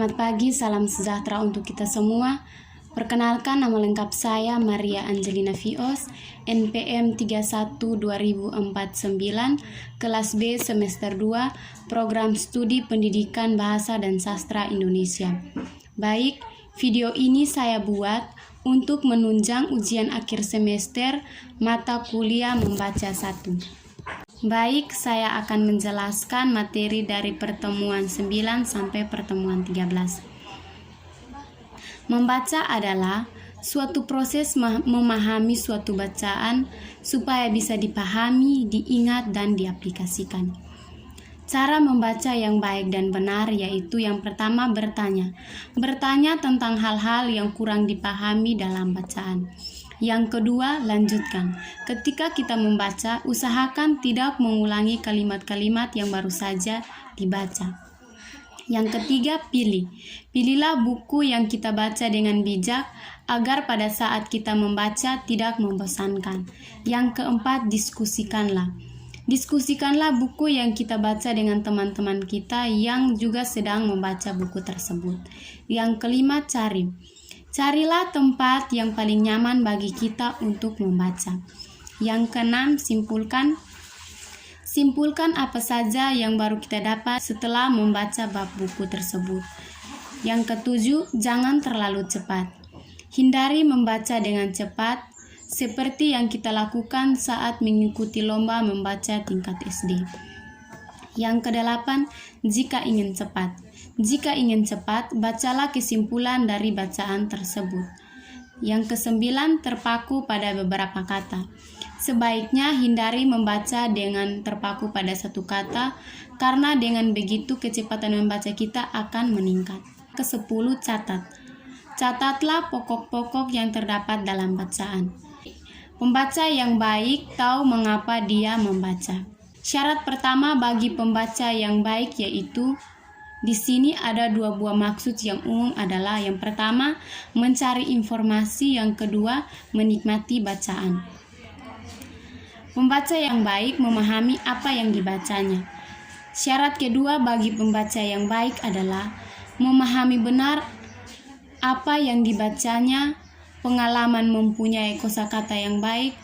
Selamat pagi, salam sejahtera untuk kita semua. Perkenalkan, nama lengkap saya Maria Angelina Vios, NPM 312049, kelas B semester 2, Program Studi Pendidikan Bahasa dan Sastra Indonesia. Baik, video ini saya buat untuk menunjang ujian akhir semester mata kuliah membaca 1. Baik, saya akan menjelaskan materi dari pertemuan 9 sampai pertemuan 13. Membaca adalah suatu proses memahami suatu bacaan supaya bisa dipahami, diingat, dan diaplikasikan. Cara membaca yang baik dan benar yaitu yang pertama bertanya. Bertanya tentang hal-hal yang kurang dipahami dalam bacaan. Yang kedua, lanjutkan. Ketika kita membaca, usahakan tidak mengulangi kalimat-kalimat yang baru saja dibaca. Yang ketiga, pilih. Pilihlah buku yang kita baca dengan bijak agar pada saat kita membaca tidak membosankan. Yang keempat, diskusikanlah. Diskusikanlah buku yang kita baca dengan teman-teman kita yang juga sedang membaca buku tersebut. Yang kelima, cari. Carilah tempat yang paling nyaman bagi kita untuk membaca. Yang keenam, simpulkan. Simpulkan apa saja yang baru kita dapat setelah membaca bab buku tersebut. Yang ketujuh, jangan terlalu cepat. Hindari membaca dengan cepat, seperti yang kita lakukan saat mengikuti lomba membaca tingkat SD. Yang kedelapan, jika ingin cepat. Jika ingin cepat, bacalah kesimpulan dari bacaan tersebut. Yang kesembilan, terpaku pada beberapa kata. Sebaiknya hindari membaca dengan terpaku pada satu kata, karena dengan begitu kecepatan membaca kita akan meningkat. Kesepuluh, catat. Catatlah pokok-pokok yang terdapat dalam bacaan. Pembaca yang baik tahu mengapa dia membaca. Syarat pertama bagi pembaca yang baik yaitu di sini ada dua buah maksud yang umum adalah yang pertama, mencari informasi, yang kedua, menikmati bacaan. Pembaca yang baik memahami apa yang dibacanya. Syarat kedua bagi pembaca yang baik adalah memahami benar apa yang dibacanya, pengalaman mempunyai kosakata yang baik,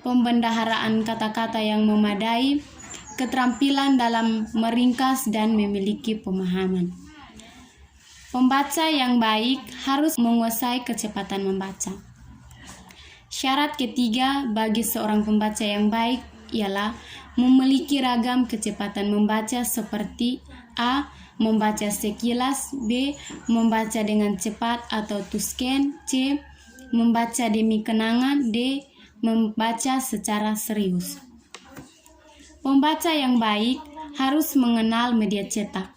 pembendaharaan kata-kata yang memadai, keterampilan dalam meringkas dan memiliki pemahaman. Pembaca yang baik harus menguasai kecepatan membaca. Syarat ketiga bagi seorang pembaca yang baik ialah memiliki ragam kecepatan membaca seperti A. Membaca sekilas, B. Membaca dengan cepat atau tusken, C. Membaca demi kenangan, D. Membaca secara serius. Pembaca yang baik harus mengenal media cetak.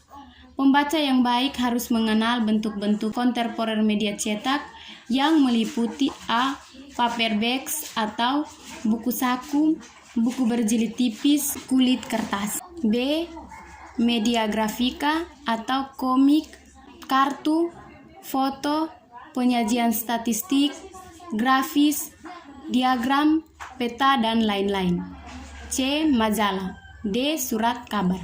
Pembaca yang baik harus mengenal bentuk-bentuk kontemporer media cetak yang meliputi A. Paperbacks atau buku saku, buku berjilid tipis, kulit kertas. B. Media grafika atau komik, kartu, foto, penyajian statistik, grafis, diagram, peta, dan lain-lain. C. Majalah. D. Surat kabar.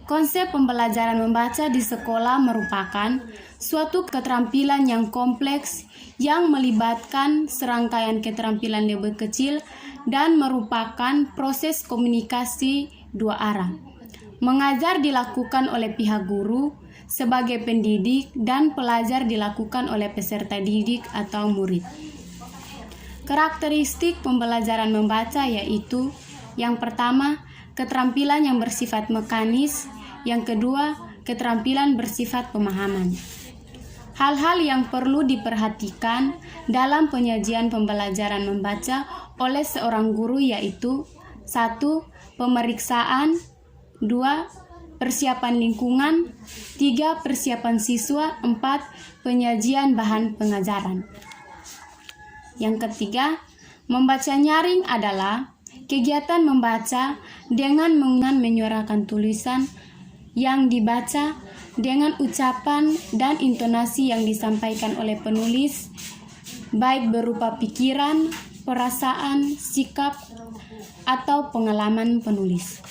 Konsep pembelajaran membaca di sekolah merupakan suatu keterampilan yang kompleks yang melibatkan serangkaian keterampilan lebih kecil dan merupakan proses komunikasi dua arah. Mengajar dilakukan oleh pihak guru sebagai pendidik dan pelajar dilakukan oleh peserta didik atau murid. Karakteristik pembelajaran membaca yaitu yang pertama, keterampilan yang bersifat mekanis, yang kedua, keterampilan bersifat pemahaman. Hal-hal yang perlu diperhatikan dalam penyajian pembelajaran membaca oleh seorang guru yaitu 1. Pemeriksaan, 2. Persiapan lingkungan, 3. Persiapan siswa, 4. Penyajian bahan pengajaran. Yang ketiga, membaca nyaring adalah kegiatan membaca dengan menyuarakan tulisan yang dibaca dengan ucapan dan intonasi yang disampaikan oleh penulis, baik berupa pikiran, perasaan, sikap, atau pengalaman penulis.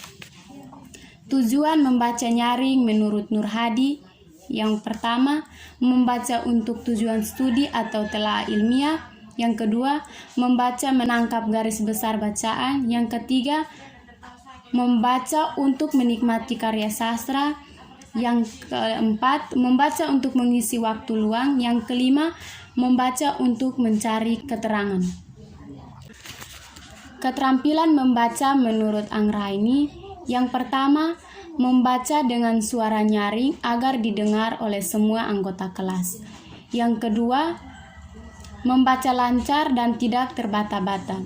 Tujuan membaca nyaring menurut Nur Hadi Yang pertama, membaca untuk tujuan studi atau telaah ilmiah. Yang kedua, membaca menangkap garis besar bacaan. Yang ketiga, membaca untuk menikmati karya sastra. Yang keempat, membaca untuk mengisi waktu luang. Yang kelima, membaca untuk mencari keterangan. Keterampilan membaca menurut Anggraini. Yang pertama, membaca dengan suara nyaring agar didengar oleh semua anggota kelas. Yang kedua, membaca lancar dan tidak terbata-bata.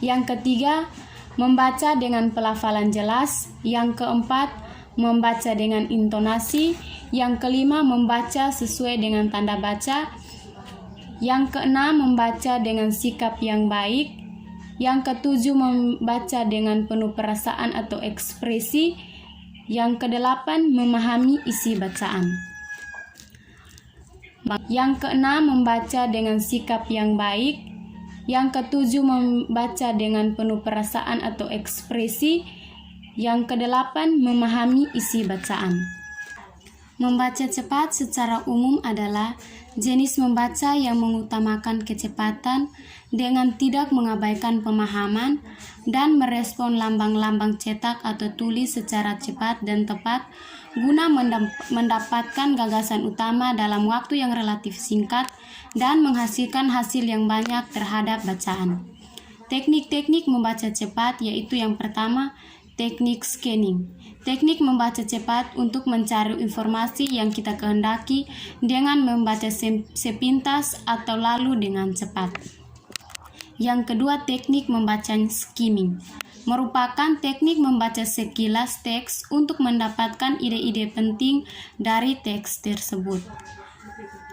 Yang ketiga, membaca dengan pelafalan jelas. Yang keempat, membaca dengan intonasi. Yang kelima, membaca sesuai dengan tanda baca. Yang keenam, membaca dengan sikap yang baik. Yang ketujuh, membaca dengan penuh perasaan atau ekspresi. Yang kedelapan, memahami isi bacaan. Yang keenam, membaca dengan sikap yang baik. Yang ketujuh, membaca dengan penuh perasaan atau ekspresi. Yang kedelapan, memahami isi bacaan. Membaca cepat secara umum adalah jenis membaca yang mengutamakan kecepatan dengan tidak mengabaikan pemahaman dan merespon lambang-lambang cetak atau tulis secara cepat dan tepat guna mendapatkan gagasan utama dalam waktu yang relatif singkat dan menghasilkan hasil yang banyak terhadap bacaan. Teknik-teknik membaca cepat yaitu yang pertama, teknik scanning. Teknik membaca cepat untuk mencari informasi yang kita kehendaki dengan membaca sepintas atau lalu dengan cepat. Yang kedua, teknik membaca skimming. Merupakan teknik membaca sekilas teks untuk mendapatkan ide-ide penting dari teks tersebut.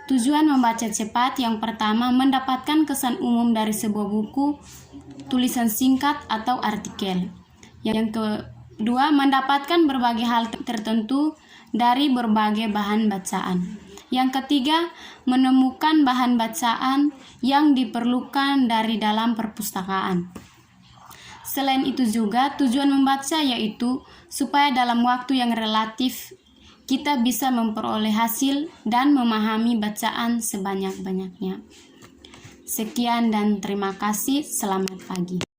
Tujuan membaca cepat yang pertama, mendapatkan kesan umum dari sebuah buku, tulisan singkat atau artikel. Yang kedua, mendapatkan berbagai hal tertentu dari berbagai bahan bacaan. Yang ketiga, menemukan bahan bacaan yang diperlukan dari dalam perpustakaan. Selain itu juga, tujuan membaca yaitu supaya dalam waktu yang relatif kita bisa memperoleh hasil dan memahami bacaan sebanyak-banyaknya. Sekian dan terima kasih. Selamat pagi.